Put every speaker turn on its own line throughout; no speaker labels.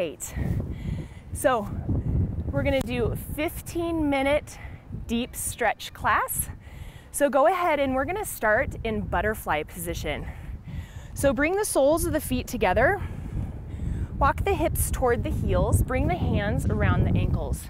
right. So we're gonna do a 15-minute deep stretch class. So go ahead and we're gonna start in butterfly position. So bring the soles of the feet together, walk the hips toward the heels, bring the hands around the ankles.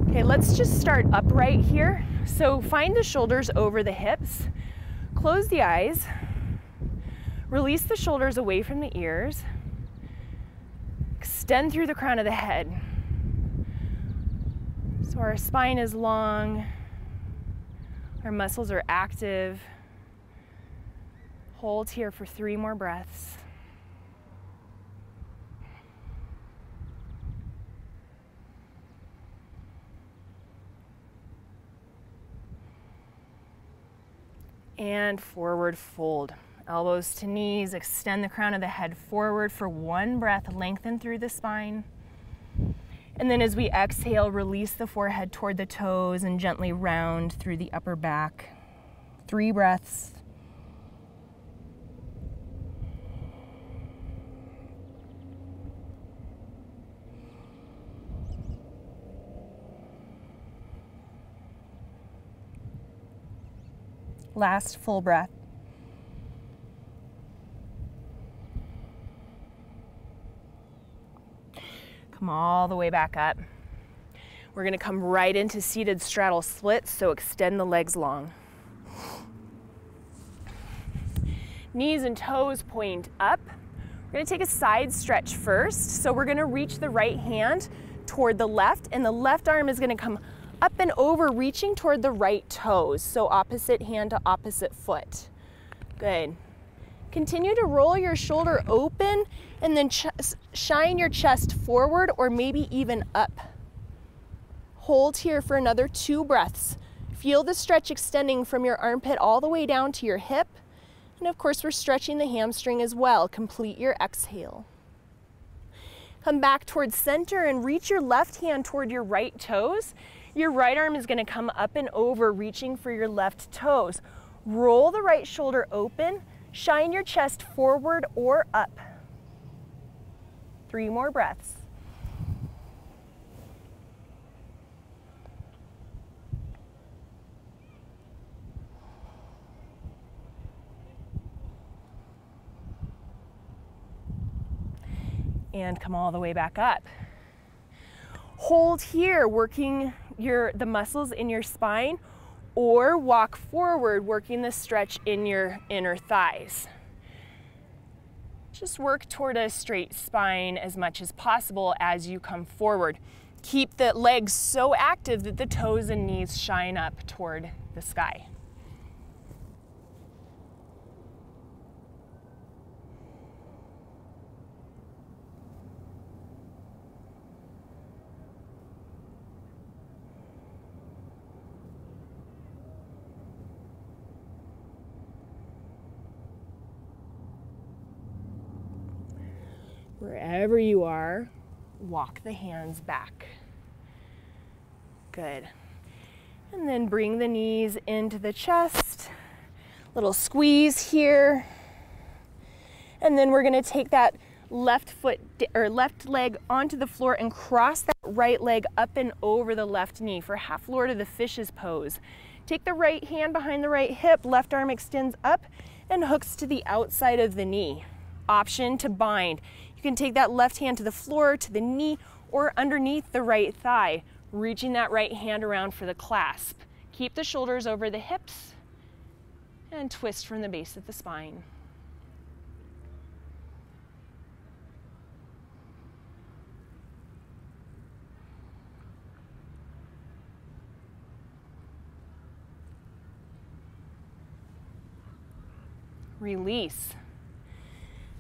Okay, let's just start upright here. So find the shoulders over the hips, close the eyes, release the shoulders away from the ears, extend through the crown of the head. So our spine is long, our muscles are active. Hold here for 3 more breaths. And forward fold. Elbows to knees, extend the crown of the head forward for 1 breath, lengthen through the spine. And then as we exhale, release the forehead toward the toes and gently round through the upper back. 3 breaths. Last full breath. Come all the way back up. We're going to come right into seated straddle splits, so extend the legs long. Knees and toes point up. We're going to take a side stretch first. So we're going to reach the right hand toward the left, and the left arm is going to come up and over, reaching toward the right toes. So opposite hand to opposite foot. Good. Continue to roll your shoulder open and then shine your chest forward or maybe even up. Hold here for another 2 breaths. Feel the stretch extending from your armpit all the way down to your hip. And of course, we're stretching the hamstring as well. Complete your exhale. Come back towards center and reach your left hand toward your right toes. Your right arm is going to come up and over, reaching for your left toes. Roll the right shoulder open. Shine your chest forward or up. 3 more breaths. And come all the way back up. Hold here, working the muscles in your spine, or walk forward, working the stretch in your inner thighs. Just work toward a straight spine as much as possible as you come forward. Keep the legs so active that the toes and knees shine up toward the sky. Wherever you are, walk the hands back. Good. And then bring the knees into the chest. Little squeeze here. And then we're going to take that left foot or left leg onto the floor and cross that right leg up and over the left knee for half Lord of the Fishes pose. Take the right hand behind the right hip, left arm extends up and hooks to the outside of the knee. Option to bind. You can take that left hand to the floor, to the knee, or underneath the right thigh, reaching that right hand around for the clasp. Keep the shoulders over the hips and twist from the base of the spine. Release.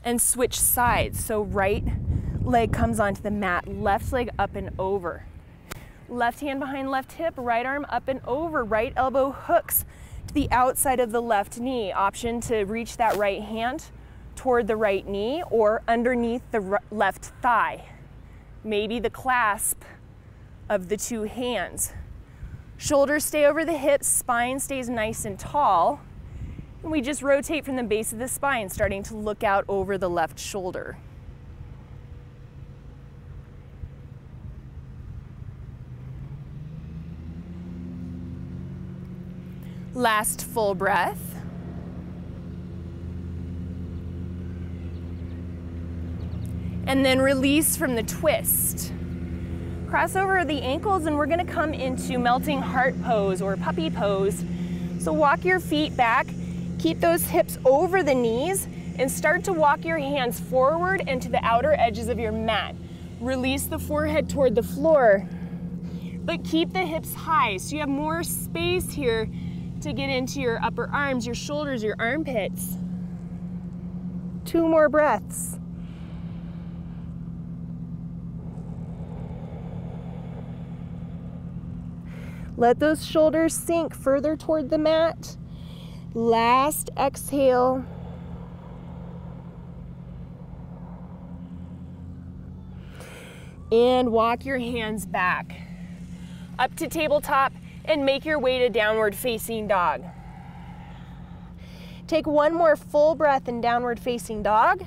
And switch sides. So right leg comes onto the mat, left leg up and over. Left hand behind left hip, right arm up and over, right elbow hooks to the outside of the left knee. Option to reach that right hand toward the right knee or underneath the left thigh. Maybe the clasp of the 2 hands. Shoulders stay over the hips, spine stays nice and tall. And we just rotate from the base of the spine, starting to look out over the left shoulder. Last full breath. And then release from the twist. Cross over the ankles and we're gonna come into melting heart pose or puppy pose. So walk your feet back, keep those hips over the knees, and start to walk your hands forward and to the outer edges of your mat. Release the forehead toward the floor, but keep the hips high so you have more space here to get into your upper arms, your shoulders, your armpits. 2 more breaths. Let those shoulders sink further toward the mat. Last exhale. And walk your hands back up to tabletop and make your way to downward facing dog. Take 1 more full breath in downward facing dog.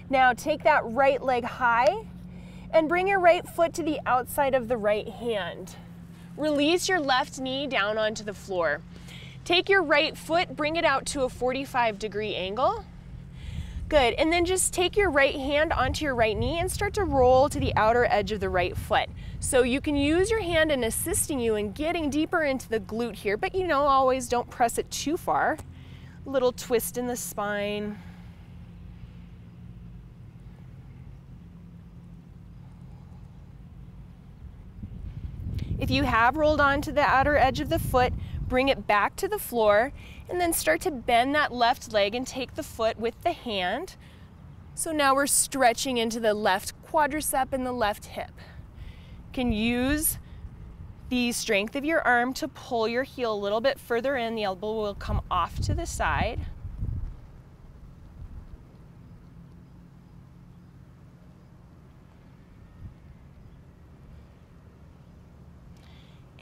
Now take that right leg high and bring your right foot to the outside of the right hand. Release your left knee down onto the floor. Take your right foot, bring it out to a 45-degree angle. Good, and then just take your right hand onto your right knee and start to roll to the outer edge of the right foot. So you can use your hand in assisting you in getting deeper into the glute here, but you know, always don't press it too far. A little twist in the spine. If you have rolled onto the outer edge of the foot, bring it back to the floor and then start to bend that left leg and take the foot with the hand. So now we're stretching into the left quadricep and the left hip. You can use the strength of your arm to pull your heel a little bit further in. The elbow will come off to the side.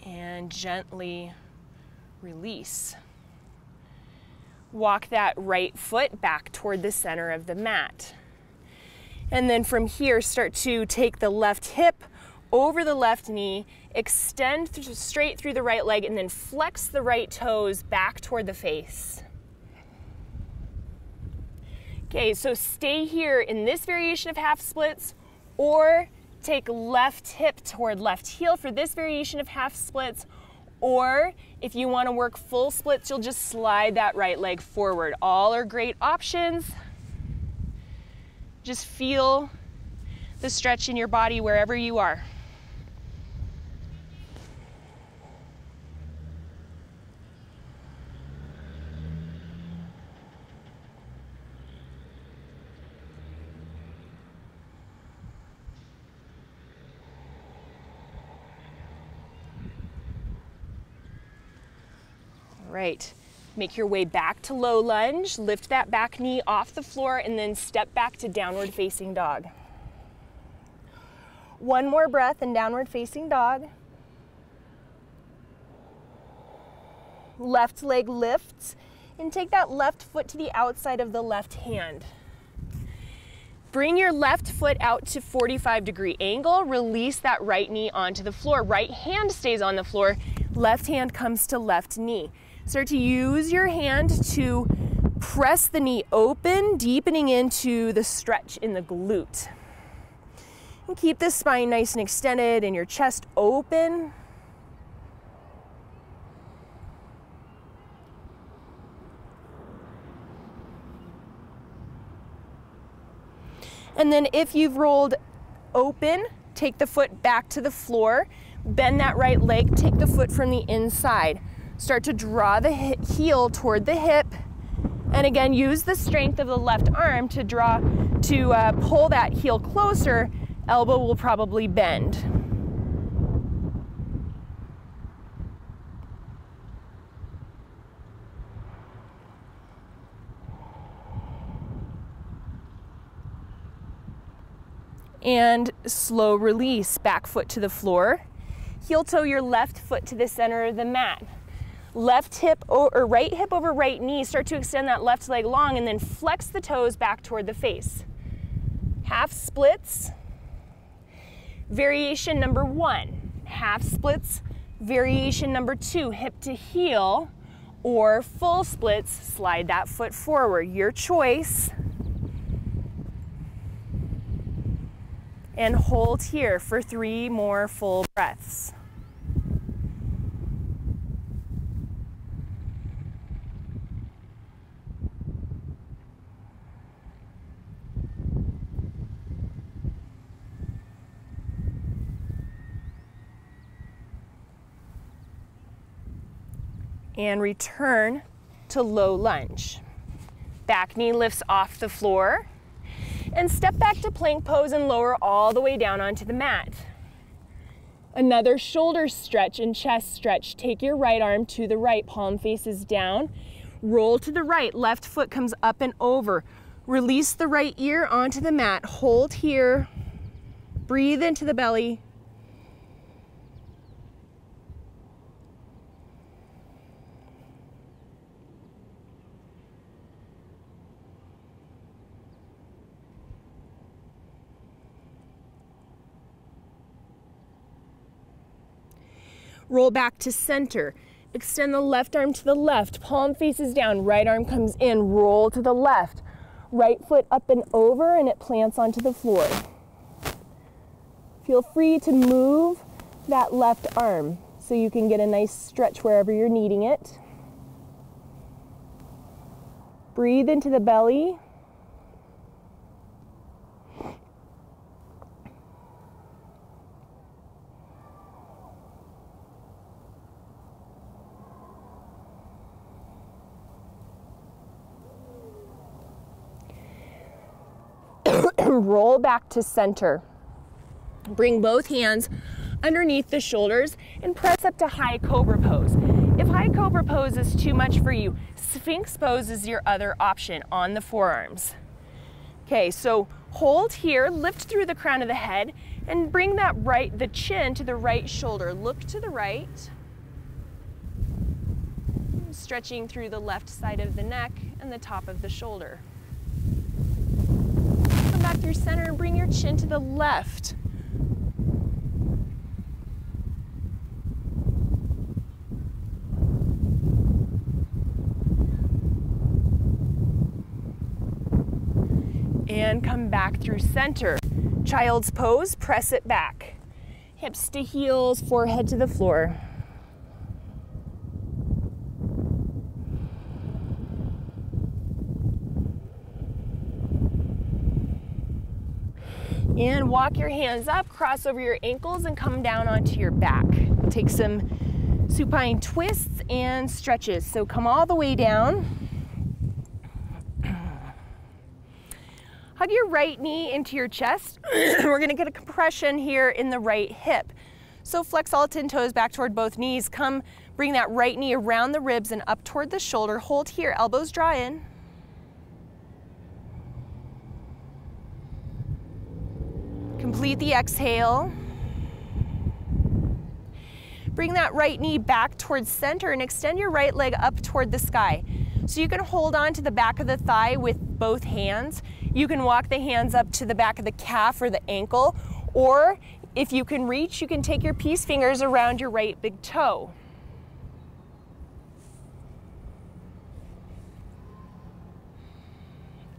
And gently release. Walk that right foot back toward the center of the mat. And then from here, start to take the left hip over the left knee, extend straight through the right leg, and then flex the right toes back toward the face. Okay, so stay here in this variation of half splits, or take left hip toward left heel for this variation of half splits, or if you want to work full splits, you'll just slide that right leg forward. All are great options. Just feel the stretch in your body wherever you are. Right, make your way back to low lunge, lift that back knee off the floor, and then step back to downward facing dog. 1 more breath in downward facing dog. Left leg lifts, and take that left foot to the outside of the left hand. Bring your left foot out to 45-degree angle, release that right knee onto the floor. Right hand stays on the floor, left hand comes to left knee. Start to use your hand to press the knee open, deepening into the stretch in the glute. And keep the spine nice and extended and your chest open. And then if you've rolled open, take the foot back to the floor, bend that right leg, take the foot from the inside. Start to draw the heel toward the hip, and again, use the strength of the left arm to pull that heel closer. Elbow will probably bend. And slow release, back foot to the floor. Heel toe your left foot to the center of the mat. Left hip or right hip over right knee, start to extend that left leg long and then flex the toes back toward the face. Half splits. Variation number 1, half splits. Variation number 2, hip to heel, or full splits, slide that foot forward. Your choice. And hold here for 3 more full breaths. And return to low lunge. Back knee lifts off the floor. And step back to plank pose and lower all the way down onto the mat. Another shoulder stretch and chest stretch. Take your right arm to the right, palm faces down. Roll to the right, left foot comes up and over. Release the right ear onto the mat. Hold here. Breathe into the belly. Roll back to center. Extend the left arm to the left, palm faces down, right arm comes in, roll to the left. Right foot up and over and it plants onto the floor. Feel free to move that left arm so you can get a nice stretch wherever you're needing it. Breathe into the belly. Roll back to center. Bring both hands underneath the shoulders and press up to high cobra pose. If high cobra pose is too much for you, sphinx pose is your other option on the forearms. Okay, so hold here, lift through the crown of the head and bring the chin to the right shoulder. Look to the right. Stretching through the left side of the neck and the top of the shoulder. Back through center and bring your chin to the left. And come back through center. Child's pose, press it back. Hips to heels, forehead to the floor. And walk your hands up, cross over your ankles and come down onto your back. Take some supine twists and stretches. So come all the way down. Hug your right knee into your chest. We're gonna get a compression here in the right hip. So flex all 10 toes back toward both knees. Come, bring that right knee around the ribs and up toward the shoulder. Hold here, elbows draw in. Complete the exhale. Bring that right knee back towards center and extend your right leg up toward the sky. So you can hold on to the back of the thigh with both hands. You can walk the hands up to the back of the calf or the ankle, or if you can reach, you can take your peace fingers around your right big toe.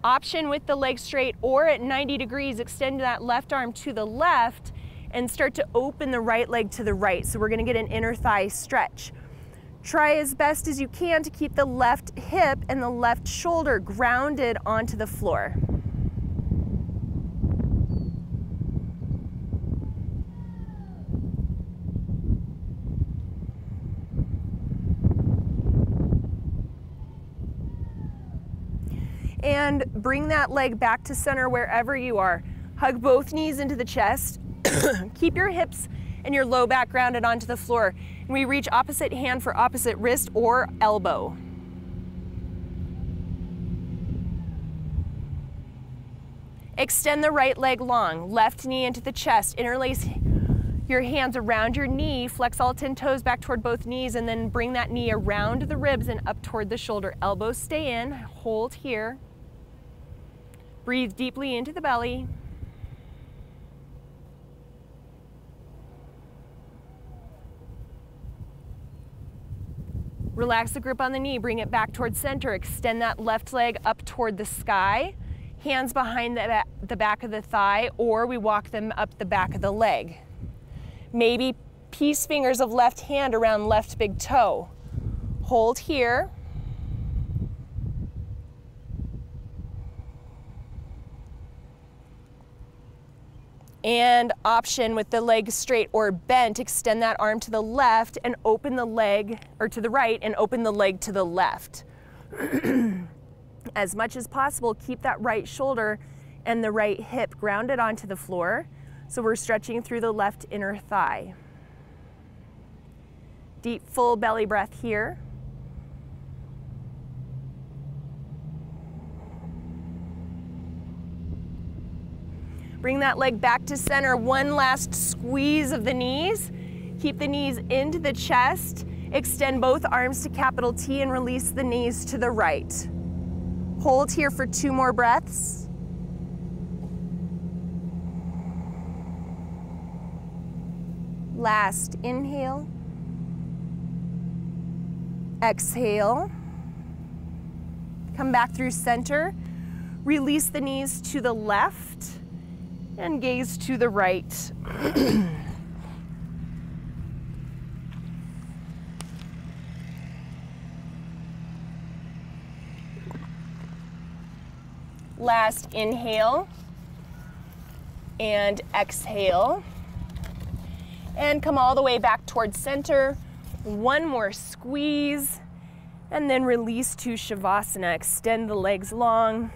Option with the leg straight or at 90 degrees, extend that left arm to the left and start to open the right leg to the right. So we're gonna get an inner thigh stretch. Try as best as you can to keep the left hip and the left shoulder grounded onto the floor. And bring that leg back to center wherever you are. Hug both knees into the chest. Keep your hips and your low back grounded onto the floor. And we reach opposite hand for opposite wrist or elbow. Extend the right leg long, left knee into the chest. Interlace your hands around your knee, flex all 10 toes back toward both knees, and then bring that knee around the ribs and up toward the shoulder. Elbows stay in, hold here. Breathe deeply into the belly. Relax the grip on the knee, bring it back towards center, extend that left leg up toward the sky, hands behind the back of the thigh, or we walk them up the back of the leg. Maybe peace fingers of left hand around left big toe. Hold here. And option with the leg straight or bent, extend that arm to the left and open the leg, or to the right, and open the leg to the left. As much as possible, keep that right shoulder and the right hip grounded onto the floor. So we're stretching through the left inner thigh. Deep, full belly breath here. Bring that leg back to center. One last squeeze of the knees. Keep the knees into the chest. Extend both arms to capital T and release the knees to the right. Hold here for 2 more breaths. Last inhale. Exhale. Come back through center. Release the knees to the left and gaze to the right. Last inhale and exhale. And come all the way back towards center. One more squeeze and then release to Shavasana. Extend the legs long.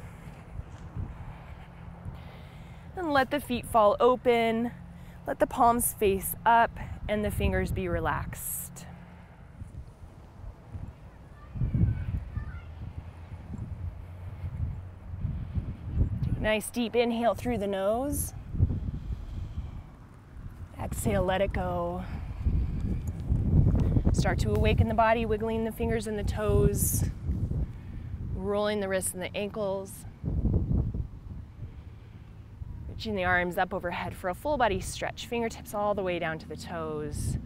And let the feet fall open. Let the palms face up and the fingers be relaxed. Take a nice deep inhale through the nose. Exhale, let it go. Start to awaken the body, wiggling the fingers and the toes, rolling the wrists and the ankles. Reaching the arms up overhead for a full body stretch, fingertips all the way down to the toes.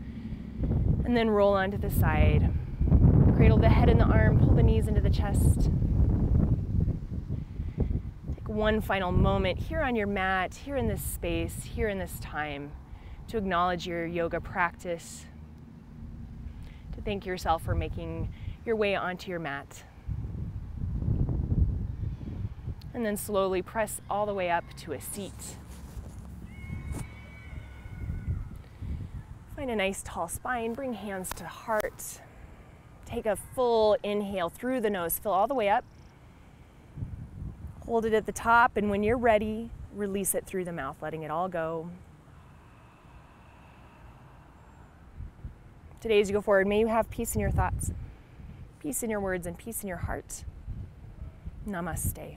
And then roll onto the side. Cradle the head in the arm, pull the knees into the chest. Take one final moment here on your mat, here in this space, here in this time, to acknowledge your yoga practice, to thank yourself for making your way onto your mat. And then slowly press all the way up to a seat. Find a nice tall spine, bring hands to heart. Take a full inhale through the nose, fill all the way up. Hold it at the top, and when you're ready, release it through the mouth, letting it all go. Today, as you go forward, may you have peace in your thoughts, peace in your words, and peace in your heart. Namaste.